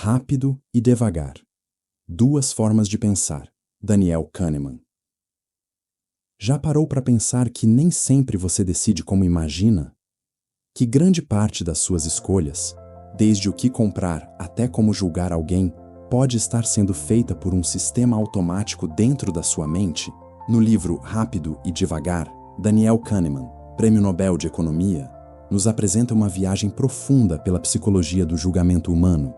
Rápido e devagar. Duas formas de pensar. Daniel Kahneman. Já parou para pensar que nem sempre você decide como imagina? Que grande parte das suas escolhas, desde o que comprar até como julgar alguém, pode estar sendo feita por um sistema automático dentro da sua mente? No livro Rápido e Devagar, Daniel Kahneman, Prêmio Nobel de Economia, nos apresenta uma viagem profunda pela psicologia do julgamento humano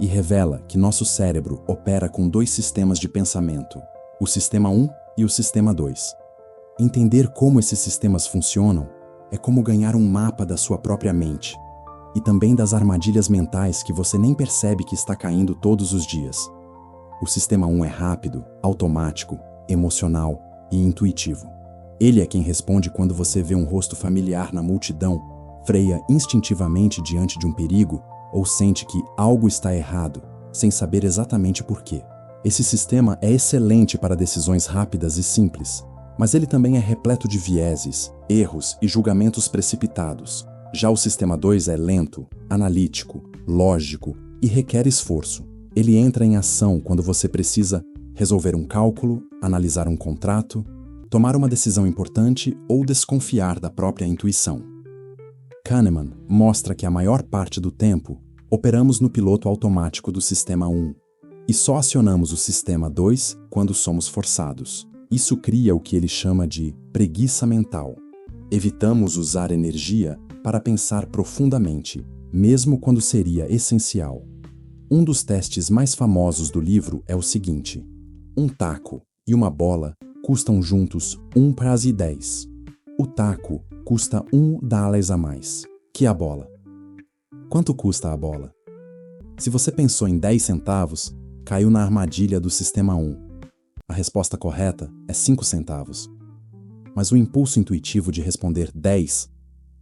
e revela que nosso cérebro opera com dois sistemas de pensamento, o Sistema 1 e o Sistema 2. Entender como esses sistemas funcionam é como ganhar um mapa da sua própria mente e também das armadilhas mentais que você nem percebe que está caindo todos os dias. O Sistema 1 é rápido, automático, emocional e intuitivo. Ele é quem responde quando você vê um rosto familiar na multidão, freia instintivamente diante de um perigo ou sente que algo está errado, sem saber exatamente por quê. Esse sistema é excelente para decisões rápidas e simples, mas ele também é repleto de vieses, erros e julgamentos precipitados. Já o Sistema 2 é lento, analítico, lógico e requer esforço. Ele entra em ação quando você precisa resolver um cálculo, analisar um contrato, tomar uma decisão importante ou desconfiar da própria intuição. Kahneman mostra que a maior parte do tempo operamos no piloto automático do Sistema 1 e só acionamos o Sistema 2 quando somos forçados. Isso cria o que ele chama de preguiça mental. Evitamos usar energia para pensar profundamente, mesmo quando seria essencial. Um dos testes mais famosos do livro é o seguinte: um taco e uma bola custam juntos $1,10. O taco custa $1 a mais que a bola. Quanto custa a bola? Se você pensou em 10 centavos, caiu na armadilha do Sistema 1. A resposta correta é 5 centavos. Mas o impulso intuitivo de responder 10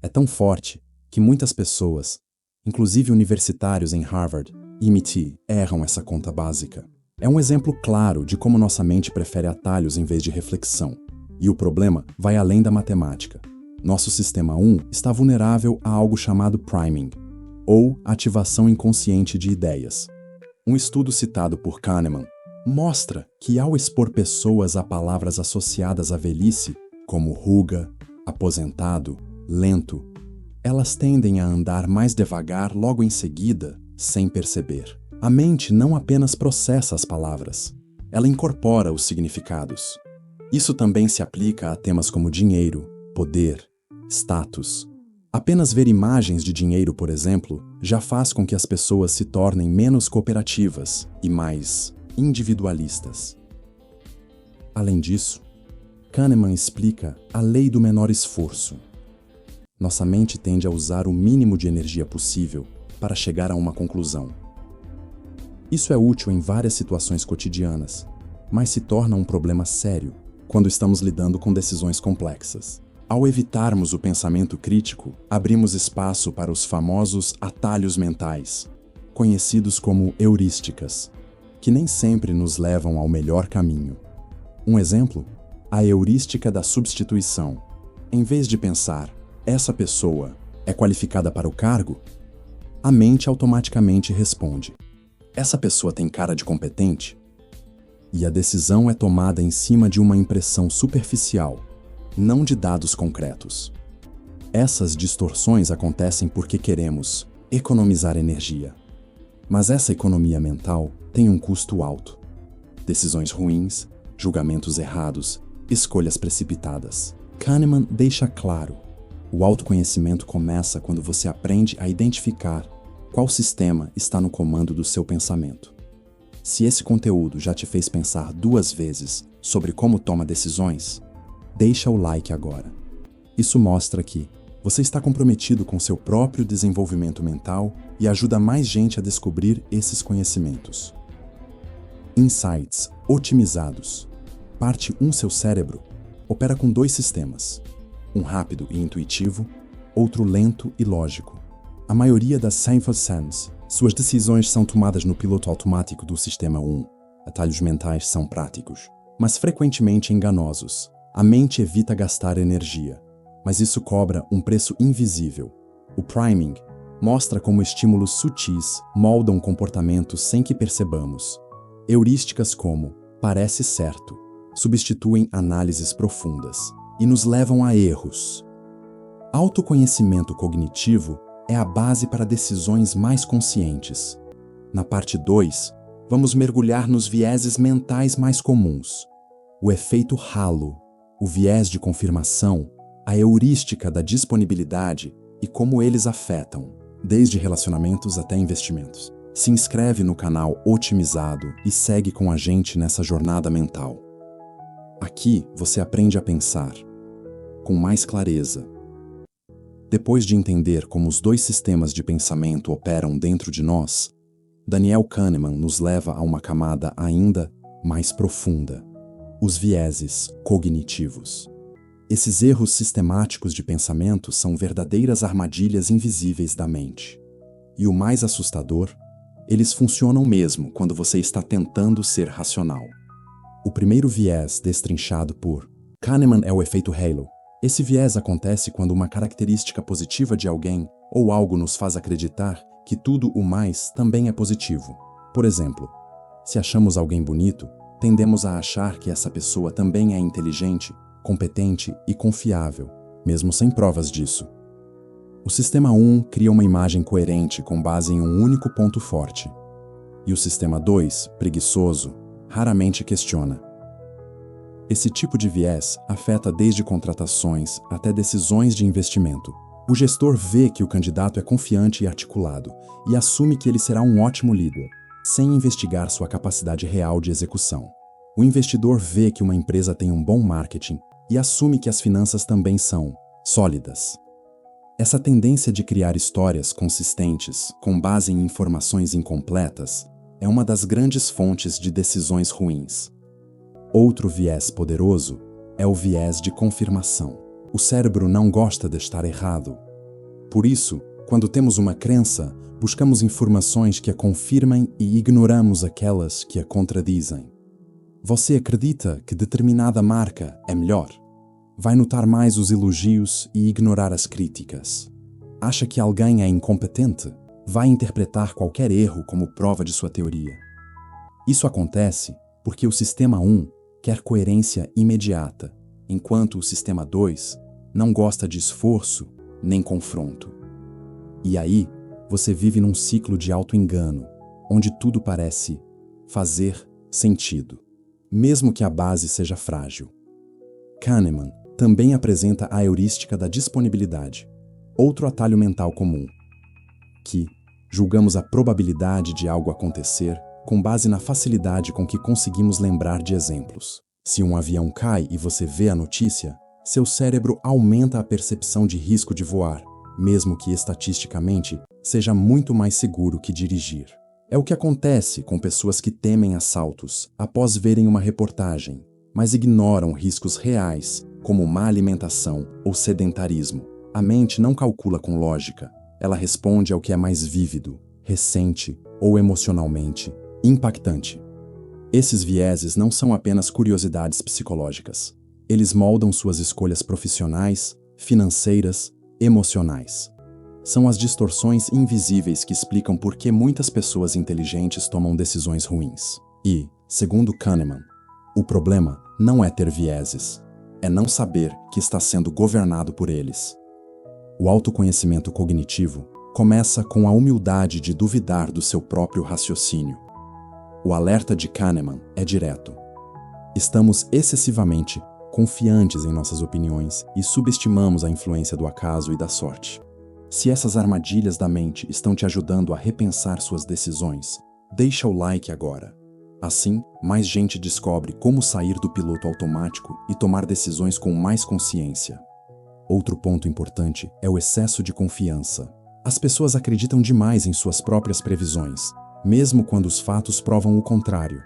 é tão forte que muitas pessoas, inclusive universitários em Harvard e MIT, erram essa conta básica. É um exemplo claro de como nossa mente prefere atalhos em vez de reflexão. E o problema vai além da matemática. Nosso Sistema 1 está vulnerável a algo chamado priming, ou ativação inconsciente de ideias. Um estudo citado por Kahneman mostra que ao expor pessoas a palavras associadas à velhice, como ruga, aposentado, lento, elas tendem a andar mais devagar logo em seguida, sem perceber. A mente não apenas processa as palavras, ela incorpora os significados. Isso também se aplica a temas como dinheiro, poder, status. Apenas ver imagens de dinheiro, por exemplo, já faz com que as pessoas se tornem menos cooperativas e mais individualistas. Além disso, Kahneman explica a lei do menor esforço. Nossa mente tende a usar o mínimo de energia possível para chegar a uma conclusão. Isso é útil em várias situações cotidianas, mas se torna um problema sério quando estamos lidando com decisões complexas. Ao evitarmos o pensamento crítico, abrimos espaço para os famosos atalhos mentais, conhecidos como heurísticas, que nem sempre nos levam ao melhor caminho. Um exemplo? A heurística da substituição. Em vez de pensar, essa pessoa é qualificada para o cargo, a mente automaticamente responde, essa pessoa tem cara de competente? E a decisão é tomada em cima de uma impressão superficial, não de dados concretos. Essas distorções acontecem porque queremos economizar energia. Mas essa economia mental tem um custo alto. Decisões ruins, julgamentos errados, escolhas precipitadas. Kahneman deixa claro: o autoconhecimento começa quando você aprende a identificar qual sistema está no comando do seu pensamento. Se esse conteúdo já te fez pensar 2 vezes sobre como toma decisões, deixa o like agora. Isso mostra que você está comprometido com seu próprio desenvolvimento mental e ajuda mais gente a descobrir esses conhecimentos. Insights otimizados. Parte 1. Seu cérebro opera com 2 sistemas, um rápido e intuitivo, outro lento e lógico. A maioria das 100%, suas decisões são tomadas no piloto automático do Sistema 1. Atalhos mentais são práticos, mas frequentemente enganosos. A mente evita gastar energia, mas isso cobra um preço invisível. O priming mostra como estímulos sutis moldam comportamentos sem que percebamos. Heurísticas como "parece certo" substituem análises profundas e nos levam a erros. Autoconhecimento cognitivo é a base para decisões mais conscientes. Na parte 2, vamos mergulhar nos vieses mentais mais comuns. O efeito halo, o viés de confirmação, a heurística da disponibilidade e como eles afetam, desde relacionamentos até investimentos. Se inscreve no canal Otimizado e segue com a gente nessa jornada mental. Aqui você aprende a pensar com mais clareza. Depois de entender como os dois sistemas de pensamento operam dentro de nós, Daniel Kahneman nos leva a uma camada ainda mais profunda: os vieses cognitivos. Esses erros sistemáticos de pensamento são verdadeiras armadilhas invisíveis da mente. E o mais assustador, eles funcionam mesmo quando você está tentando ser racional. O primeiro viés destrinchado por Kahneman é o efeito halo. Esse viés acontece quando uma característica positiva de alguém ou algo nos faz acreditar que tudo o mais também é positivo. Por exemplo, se achamos alguém bonito, tendemos a achar que essa pessoa também é inteligente, competente e confiável, mesmo sem provas disso. O sistema 1 cria uma imagem coerente com base em um único ponto forte. E o sistema 2, preguiçoso, raramente questiona. Esse tipo de viés afeta desde contratações até decisões de investimento. O gestor vê que o candidato é confiante e articulado e assume que ele será um ótimo líder, sem investigar sua capacidade real de execução. O investidor vê que uma empresa tem um bom marketing e assume que as finanças também são sólidas. Essa tendência de criar histórias consistentes com base em informações incompletas é uma das grandes fontes de decisões ruins. Outro viés poderoso é o viés de confirmação. O cérebro não gosta de estar errado. Por isso, quando temos uma crença, buscamos informações que a confirmem e ignoramos aquelas que a contradizem. Você acredita que determinada marca é melhor? Vai notar mais os elogios e ignorar as críticas. Acha que alguém é incompetente? Vai interpretar qualquer erro como prova de sua teoria. Isso acontece porque o sistema 1 quer coerência imediata, enquanto o sistema 2 não gosta de esforço nem confronto. E aí, você vive num ciclo de auto-engano, onde tudo parece fazer sentido, mesmo que a base seja frágil. Kahneman também apresenta a heurística da disponibilidade, outro atalho mental comum, que julgamos a probabilidade de algo acontecer com base na facilidade com que conseguimos lembrar de exemplos. Se um avião cai e você vê a notícia, seu cérebro aumenta a percepção de risco de voar, mesmo que estatisticamente seja muito mais seguro que dirigir. É o que acontece com pessoas que temem assaltos após verem uma reportagem, mas ignoram riscos reais, como má alimentação ou sedentarismo. A mente não calcula com lógica, ela responde ao que é mais vívido, recente ou emocionalmente impactante. Esses vieses não são apenas curiosidades psicológicas. Eles moldam suas escolhas profissionais, financeiras, emocionais. São as distorções invisíveis que explicam por que muitas pessoas inteligentes tomam decisões ruins. E, segundo Kahneman, o problema não é ter vieses, é não saber que está sendo governado por eles. O autoconhecimento cognitivo começa com a humildade de duvidar do seu próprio raciocínio. O alerta de Kahneman é direto. Estamos excessivamente confiantes em nossas opiniões e subestimamos a influência do acaso e da sorte. Se essas armadilhas da mente estão te ajudando a repensar suas decisões, deixa o like agora. Assim, mais gente descobre como sair do piloto automático e tomar decisões com mais consciência. Outro ponto importante é o excesso de confiança. As pessoas acreditam demais em suas próprias previsões, mesmo quando os fatos provam o contrário.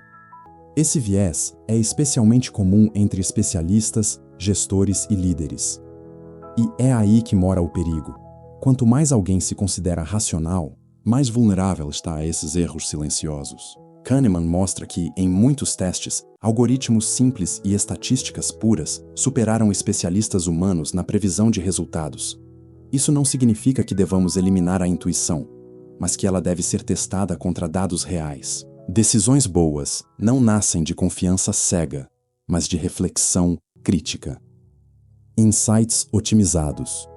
Esse viés é especialmente comum entre especialistas, gestores e líderes. E é aí que mora o perigo. Quanto mais alguém se considera racional, mais vulnerável está a esses erros silenciosos. Kahneman mostra que, em muitos testes, algoritmos simples e estatísticas puras superaram especialistas humanos na previsão de resultados. Isso não significa que devamos eliminar a intuição, mas que ela deve ser testada contra dados reais. Decisões boas não nascem de confiança cega, mas de reflexão crítica. Insights otimizados.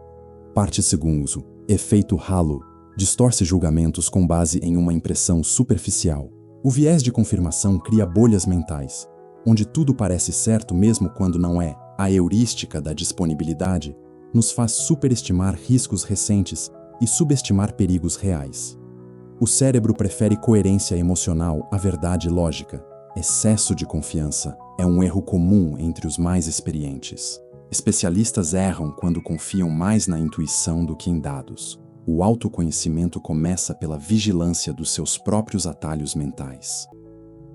Parte 2. Efeito halo. Distorce julgamentos com base em uma impressão superficial. O viés de confirmação cria bolhas mentais, onde tudo parece certo mesmo quando não é. A heurística da disponibilidade nos faz superestimar riscos recentes e subestimar perigos reais. O cérebro prefere coerência emocional à verdade lógica. Excesso de confiança é um erro comum entre os mais experientes. Especialistas erram quando confiam mais na intuição do que em dados. O autoconhecimento começa pela vigilância dos seus próprios atalhos mentais.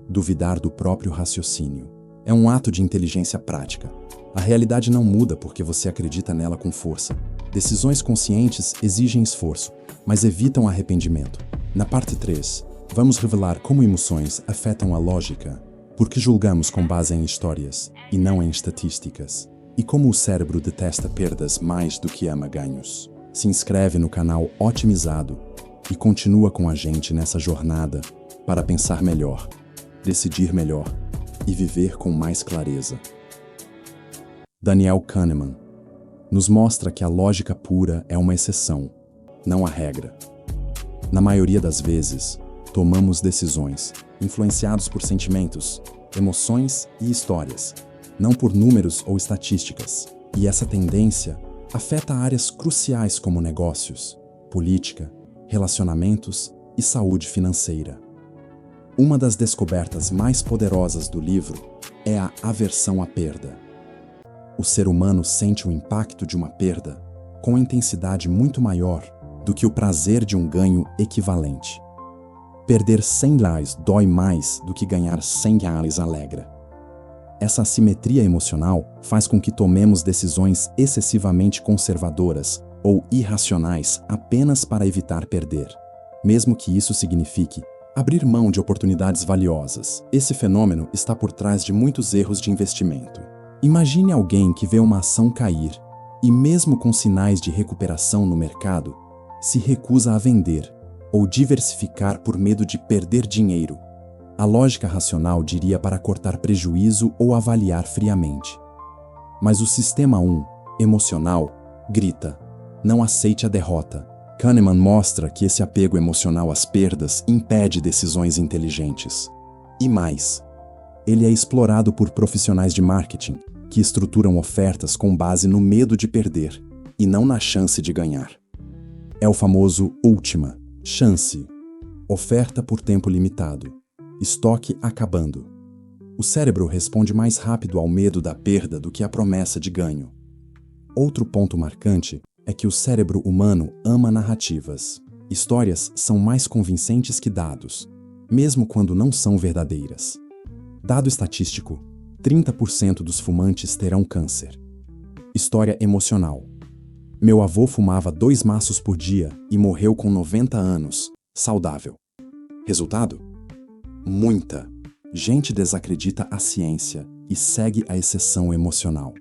Duvidar do próprio raciocínio é um ato de inteligência prática. A realidade não muda porque você acredita nela com força. Decisões conscientes exigem esforço, mas evitam arrependimento. Na parte 3, vamos revelar como emoções afetam a lógica, porque julgamos com base em histórias e não em estatísticas, e como o cérebro detesta perdas mais do que ama ganhos. Se inscreve no canal Otimizado e continua com a gente nessa jornada para pensar melhor, decidir melhor e viver com mais clareza. Daniel Kahneman nos mostra que a lógica pura é uma exceção, não a regra. Na maioria das vezes, tomamos decisões influenciados por sentimentos, emoções e histórias, não por números ou estatísticas. E essa tendência afeta áreas cruciais como negócios, política, relacionamentos e saúde financeira. Uma das descobertas mais poderosas do livro é a aversão à perda. O ser humano sente o impacto de uma perda com intensidade muito maior do que o prazer de um ganho equivalente. Perder R$100 dói mais do que ganhar R$100 alegra. Essa assimetria emocional faz com que tomemos decisões excessivamente conservadoras ou irracionais apenas para evitar perder, mesmo que isso signifique abrir mão de oportunidades valiosas. Esse fenômeno está por trás de muitos erros de investimento. Imagine alguém que vê uma ação cair e, mesmo com sinais de recuperação no mercado, se recusa a vender ou diversificar por medo de perder dinheiro. A lógica racional diria para cortar prejuízo ou avaliar friamente. Mas o sistema 1, emocional, grita: não aceite a derrota. Kahneman mostra que esse apego emocional às perdas impede decisões inteligentes. E mais, ele é explorado por profissionais de marketing que estruturam ofertas com base no medo de perder e não na chance de ganhar. É o famoso última chance, oferta por tempo limitado, estoque acabando. O cérebro responde mais rápido ao medo da perda do que à promessa de ganho. Outro ponto marcante é que o cérebro humano ama narrativas. Histórias são mais convincentes que dados, mesmo quando não são verdadeiras. Dado estatístico: 30% dos fumantes terão câncer. História emocional: meu avô fumava 2 maços por dia e morreu com 90 anos, saudável. Resultado? Muita gente desacredita a ciência e segue a exceção emocional.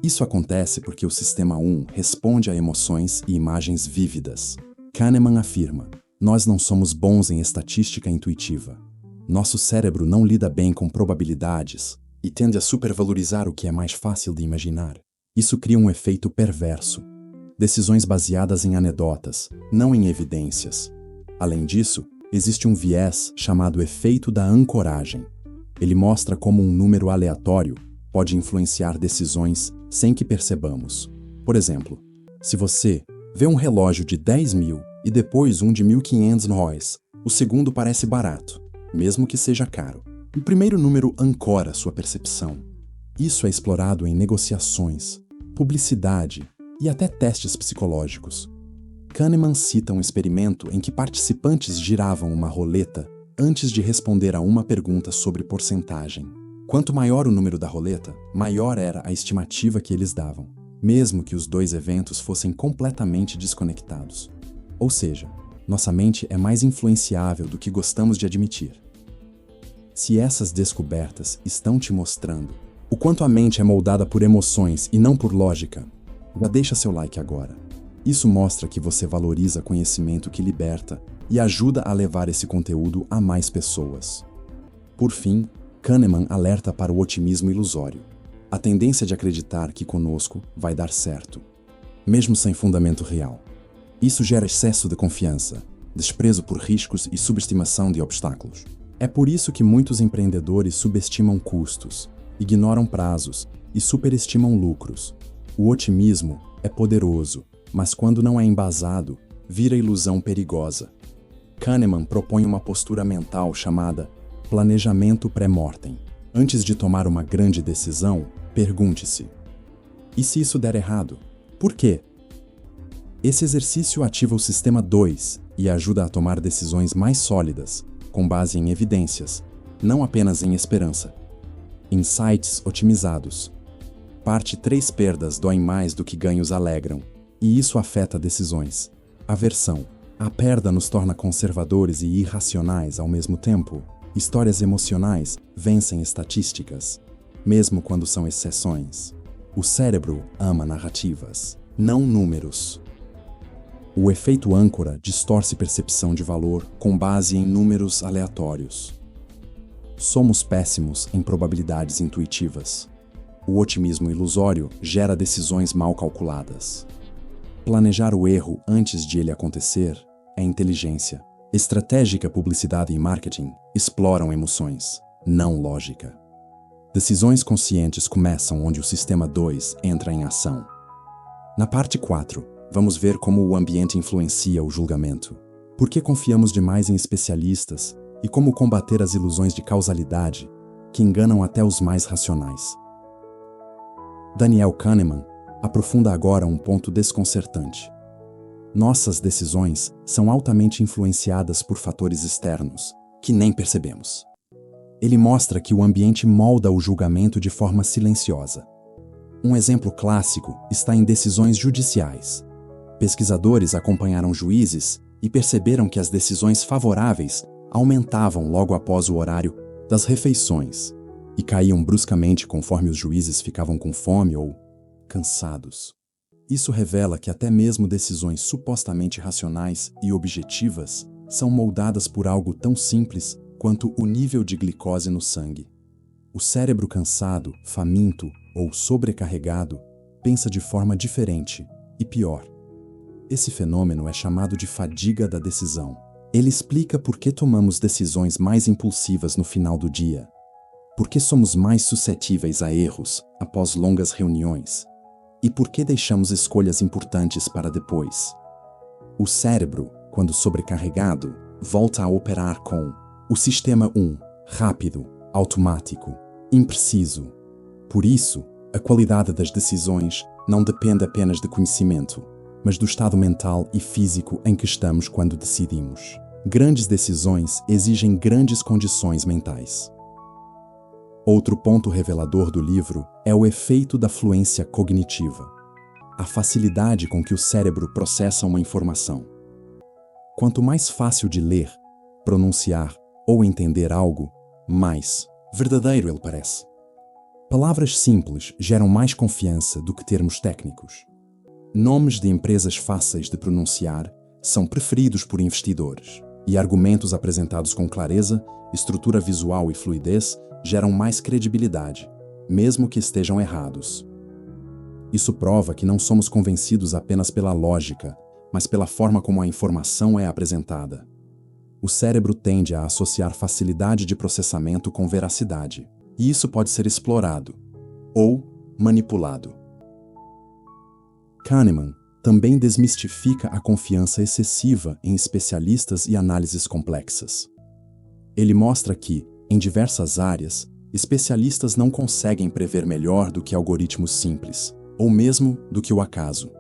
Isso acontece porque o sistema 1 responde a emoções e imagens vívidas. Kahneman afirma: nós não somos bons em estatística intuitiva. Nosso cérebro não lida bem com probabilidades e tende a supervalorizar o que é mais fácil de imaginar. Isso cria um efeito perverso. Decisões baseadas em anedotas, não em evidências. Além disso, existe um viés chamado efeito da ancoragem. Ele mostra como um número aleatório pode influenciar decisões sem que percebamos. Por exemplo, se você vê um relógio de 10.000 e depois um de 1.500 reais, o segundo parece barato, mesmo que seja caro. O primeiro número ancora sua percepção. Isso é explorado em negociações, publicidade e até testes psicológicos. Kahneman cita um experimento em que participantes giravam uma roleta antes de responder a uma pergunta sobre porcentagem. Quanto maior o número da roleta, maior era a estimativa que eles davam, mesmo que os dois eventos fossem completamente desconectados. Ou seja, nossa mente é mais influenciável do que gostamos de admitir. Se essas descobertas estão te mostrando o quanto a mente é moldada por emoções e não por lógica, já deixa seu like agora. Isso mostra que você valoriza conhecimento que liberta e ajuda a levar esse conteúdo a mais pessoas. Por fim, Kahneman alerta para o otimismo ilusório, a tendência de acreditar que conosco vai dar certo, mesmo sem fundamento real. Isso gera excesso de confiança, desprezo por riscos e subestimação de obstáculos. É por isso que muitos empreendedores subestimam custos, ignoram prazos e superestimam lucros. O otimismo é poderoso, mas quando não é embasado, vira ilusão perigosa. Kahneman propõe uma postura mental chamada planejamento pré-mortem. Antes de tomar uma grande decisão, pergunte-se: e se isso der errado? Por quê? Esse exercício ativa o sistema 2 e ajuda a tomar decisões mais sólidas, com base em evidências, não apenas em esperança. Insights otimizados. Parte 3: perdas doem mais do que ganhos alegram, e isso afeta decisões. Aversão. A perda nos torna conservadores e irracionais ao mesmo tempo. Histórias emocionais vencem estatísticas, mesmo quando são exceções. O cérebro ama narrativas, não números. O efeito âncora distorce percepção de valor com base em números aleatórios. Somos péssimos em probabilidades intuitivas. O otimismo ilusório gera decisões mal calculadas. Planejar o erro antes de ele acontecer é inteligência. Estratégica publicidade e marketing exploram emoções, não lógica. Decisões conscientes começam onde o sistema 2 entra em ação. Na parte 4, vamos ver como o ambiente influencia o julgamento. Por que confiamos demais em especialistas e como combater as ilusões de causalidade que enganam até os mais racionais. Daniel Kahneman aprofunda agora um ponto desconcertante. Nossas decisões são altamente influenciadas por fatores externos, que nem percebemos. Ele mostra que o ambiente molda o julgamento de forma silenciosa. Um exemplo clássico está em decisões judiciais. Pesquisadores acompanharam juízes e perceberam que as decisões favoráveis aumentavam logo após o horário das refeições e caíam bruscamente conforme os juízes ficavam com fome ou cansados. Isso revela que até mesmo decisões supostamente racionais e objetivas são moldadas por algo tão simples quanto o nível de glicose no sangue. O cérebro cansado, faminto ou sobrecarregado pensa de forma diferente e pior. Esse fenômeno é chamado de fadiga da decisão. Ele explica por que tomamos decisões mais impulsivas no final do dia, por que somos mais suscetíveis a erros após longas reuniões e por que deixamos escolhas importantes para depois. O cérebro, quando sobrecarregado, volta a operar com o sistema 1, rápido, automático, impreciso. Por isso, a qualidade das decisões não depende apenas de conhecimento, mas do estado mental e físico em que estamos quando decidimos. Grandes decisões exigem grandes condições mentais. Outro ponto revelador do livro é o efeito da fluência cognitiva, a facilidade com que o cérebro processa uma informação. Quanto mais fácil de ler, pronunciar ou entender algo, mais verdadeiro ele parece. Palavras simples geram mais confiança do que termos técnicos. Nomes de empresas fáceis de pronunciar são preferidos por investidores, e argumentos apresentados com clareza, estrutura visual e fluidez geram mais credibilidade, mesmo que estejam errados. Isso prova que não somos convencidos apenas pela lógica, mas pela forma como a informação é apresentada. O cérebro tende a associar facilidade de processamento com veracidade, e isso pode ser explorado ou manipulado. Kahneman também desmistifica a confiança excessiva em especialistas e análises complexas. Ele mostra que, em diversas áreas, especialistas não conseguem prever melhor do que algoritmos simples, ou mesmo do que o acaso.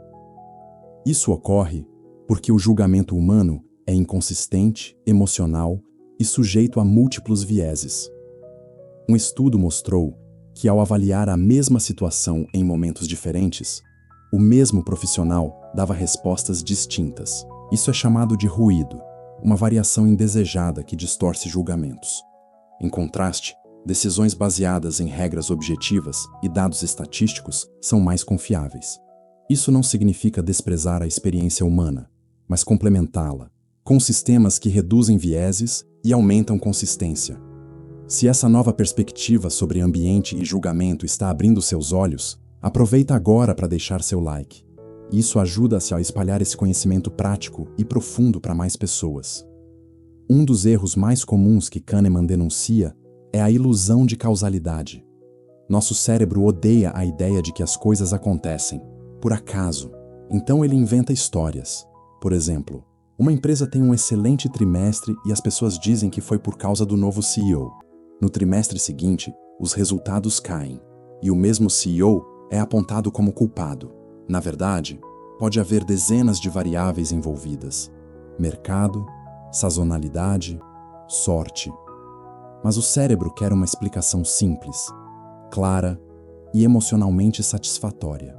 Isso ocorre porque o julgamento humano é inconsistente, emocional e sujeito a múltiplos vieses. Um estudo mostrou que, ao avaliar a mesma situação em momentos diferentes, o mesmo profissional dava respostas distintas. Isso é chamado de ruído, uma variação indesejada que distorce julgamentos. Em contraste, decisões baseadas em regras objetivas e dados estatísticos são mais confiáveis. Isso não significa desprezar a experiência humana, mas complementá-la, com sistemas que reduzem vieses e aumentam consistência. Se essa nova perspectiva sobre ambiente e julgamento está abrindo seus olhos, aproveita agora para deixar seu like. Isso ajuda-se a espalhar esse conhecimento prático e profundo para mais pessoas. Um dos erros mais comuns que Kahneman denuncia é a ilusão de causalidade. Nosso cérebro odeia a ideia de que as coisas acontecem por acaso, então ele inventa histórias. Por exemplo, uma empresa tem um excelente trimestre e as pessoas dizem que foi por causa do novo CEO. No trimestre seguinte, os resultados caem, e o mesmo CEO é apontado como culpado. Na verdade, pode haver dezenas de variáveis envolvidas: mercado, sazonalidade, sorte. Mas o cérebro quer uma explicação simples, clara e emocionalmente satisfatória.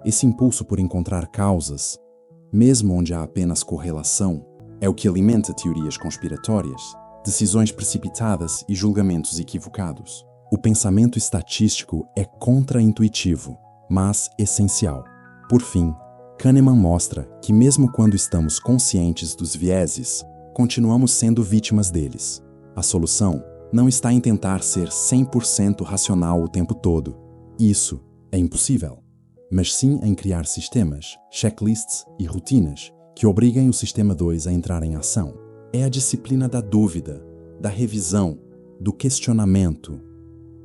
Esse impulso por encontrar causas, mesmo onde há apenas correlação, é o que alimenta teorias conspiratórias, decisões precipitadas e julgamentos equivocados. O pensamento estatístico é contra-intuitivo, mas essencial. Por fim, Kahneman mostra que mesmo quando estamos conscientes dos vieses, continuamos sendo vítimas deles. A solução não está em tentar ser 100% racional o tempo todo. Isso é impossível. Mas sim em criar sistemas, checklists e rotinas que obriguem o sistema 2 a entrar em ação. É a disciplina da dúvida, da revisão, do questionamento.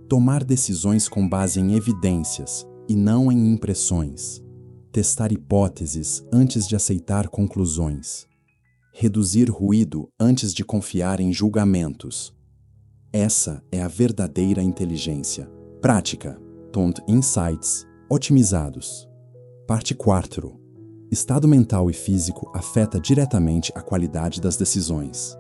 Tomar decisões com base em evidências e não em impressões. Testar hipóteses antes de aceitar conclusões. Reduzir ruído antes de confiar em julgamentos. Essa é a verdadeira inteligência. Prática. Tont Insights otimizados. Parte 4. Estado mental e físico afeta diretamente a qualidade das decisões.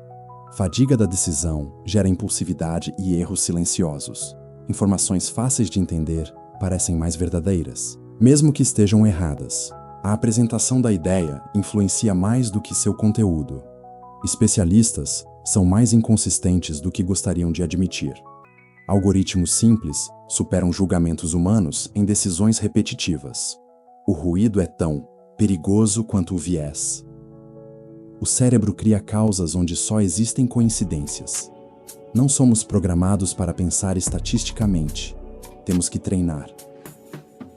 Fadiga da decisão gera impulsividade e erros silenciosos. Informações fáceis de entender parecem mais verdadeiras, mesmo que estejam erradas. A apresentação da ideia influencia mais do que seu conteúdo. Especialistas são mais inconsistentes do que gostariam de admitir. Algoritmos simples superam julgamentos humanos em decisões repetitivas. O ruído é tão perigoso quanto o viés. O cérebro cria causas onde só existem coincidências. Não somos programados para pensar estatisticamente. Temos que treinar.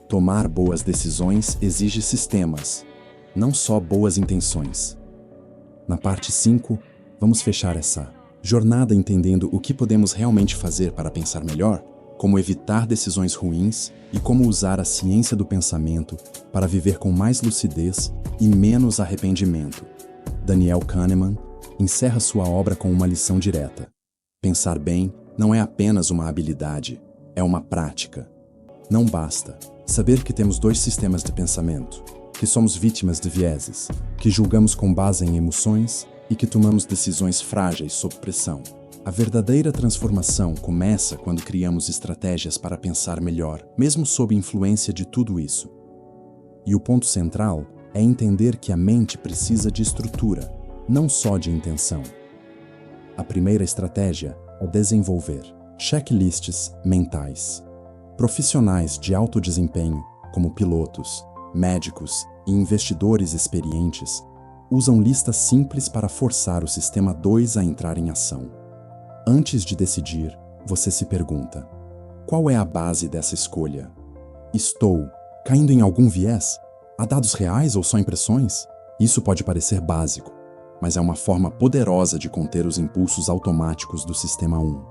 Tomar boas decisões exige sistemas, não só boas intenções. Na parte 5, vamos fechar essa jornada entendendo o que podemos realmente fazer para pensar melhor, como evitar decisões ruins e como usar a ciência do pensamento para viver com mais lucidez e menos arrependimento. Daniel Kahneman encerra sua obra com uma lição direta. Pensar bem não é apenas uma habilidade, é uma prática. Não basta saber que temos 2 sistemas de pensamento, que somos vítimas de vieses, que julgamos com base em emoções e que tomamos decisões frágeis sob pressão. A verdadeira transformação começa quando criamos estratégias para pensar melhor, mesmo sob influência de tudo isso. E o ponto central é entender que a mente precisa de estrutura, não só de intenção. A primeira estratégia é desenvolver checklists mentais. Profissionais de alto desempenho, como pilotos, médicos e investidores experientes, usam listas simples para forçar o sistema 2 a entrar em ação. Antes de decidir, você se pergunta: qual é a base dessa escolha? Estou caindo em algum viés? Há dados reais ou só impressões? Isso pode parecer básico, mas é uma forma poderosa de conter os impulsos automáticos do sistema 1.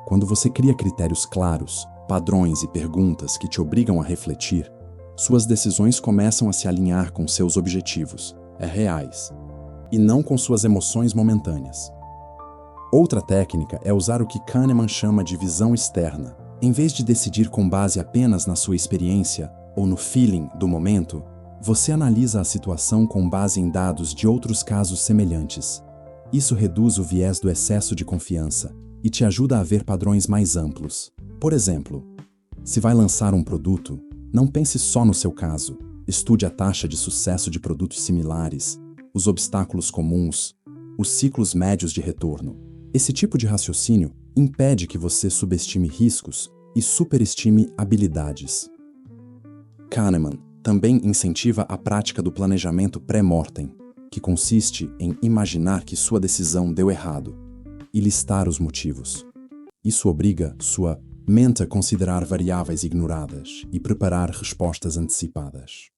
Quando você cria critérios claros, padrões e perguntas que te obrigam a refletir, suas decisões começam a se alinhar com seus objetivos, reais, e não com suas emoções momentâneas. Outra técnica é usar o que Kahneman chama de visão externa. Em vez de decidir com base apenas na sua experiência ou no feeling do momento, você analisa a situação com base em dados de outros casos semelhantes. Isso reduz o viés do excesso de confiança e te ajuda a ver padrões mais amplos. Por exemplo, se vai lançar um produto, não pense só no seu caso. Estude a taxa de sucesso de produtos similares, os obstáculos comuns, os ciclos médios de retorno. Esse tipo de raciocínio impede que você subestime riscos e superestime habilidades. Kahneman também incentiva a prática do planejamento pré-mortem, que consiste em imaginar que sua decisão deu errado e listar os motivos. Isso obriga sua mente a considerar variáveis ignoradas e preparar respostas antecipadas.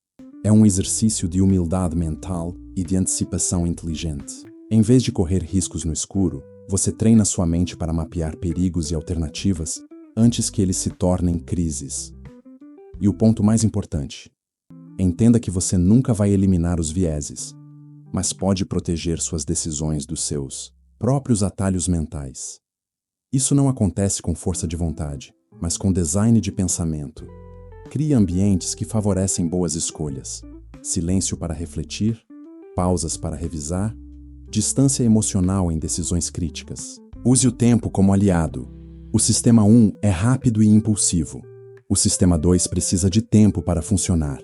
É um exercício de humildade mental e de antecipação inteligente. Em vez de correr riscos no escuro, você treina sua mente para mapear perigos e alternativas antes que eles se tornem crises. E o ponto mais importante: entenda que você nunca vai eliminar os vieses, mas pode proteger suas decisões dos seus próprios atalhos mentais. Isso não acontece com força de vontade, mas com design de pensamento. Crie ambientes que favorecem boas escolhas, silêncio para refletir, pausas para revisar, distância emocional em decisões críticas. Use o tempo como aliado. O sistema 1 é rápido e impulsivo. O sistema 2 precisa de tempo para funcionar.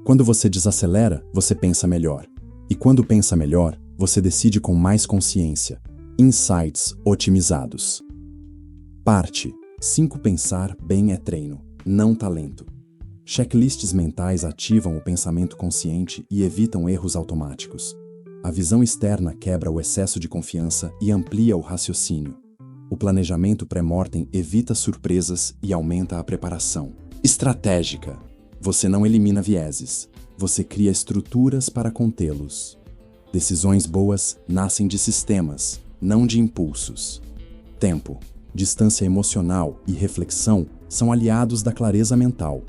Quando você desacelera, você pensa melhor. E quando pensa melhor, você decide com mais consciência. Insights otimizados. Parte 5. Pensar bem é treino, não talento. Checklists mentais ativam o pensamento consciente e evitam erros automáticos. A visão externa quebra o excesso de confiança e amplia o raciocínio. O planejamento pré-mortem evita surpresas e aumenta a preparação. Estratégica. Você não elimina vieses, você cria estruturas para contê-los. Decisões boas nascem de sistemas, não de impulsos. Tempo, distância emocional e reflexão são aliados da clareza mental.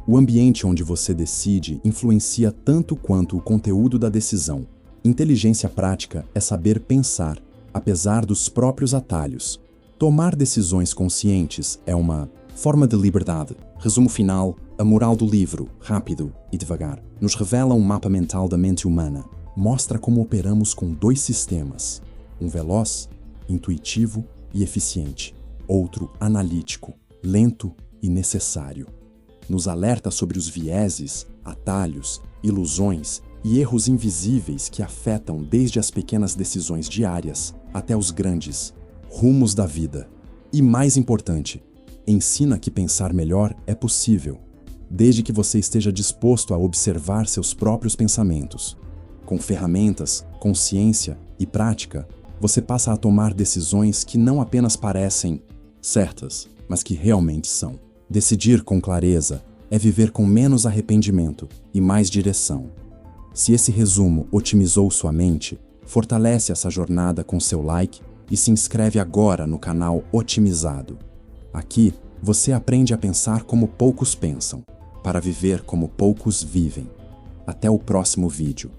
O ambiente onde você decide influencia tanto quanto o conteúdo da decisão. Inteligência prática é saber pensar, apesar dos próprios atalhos. Tomar decisões conscientes é uma forma de liberdade. Resumo final: a moral do livro, rápido e devagar, nos revela um mapa mental da mente humana. Mostra como operamos com 2 sistemas, um veloz, intuitivo e eficiente, outro analítico, lento e necessário. Nos alerta sobre os vieses, atalhos, ilusões e erros invisíveis que afetam desde as pequenas decisões diárias até os grandes rumos da vida. E mais importante, ensina que pensar melhor é possível, desde que você esteja disposto a observar seus próprios pensamentos. Com ferramentas, consciência e prática, você passa a tomar decisões que não apenas parecem certas, mas que realmente são. Decidir com clareza é viver com menos arrependimento e mais direção. Se esse resumo otimizou sua mente, fortalece essa jornada com seu like e se inscreve agora no canal Otimizado. Aqui, você aprende a pensar como poucos pensam, para viver como poucos vivem. Até o próximo vídeo.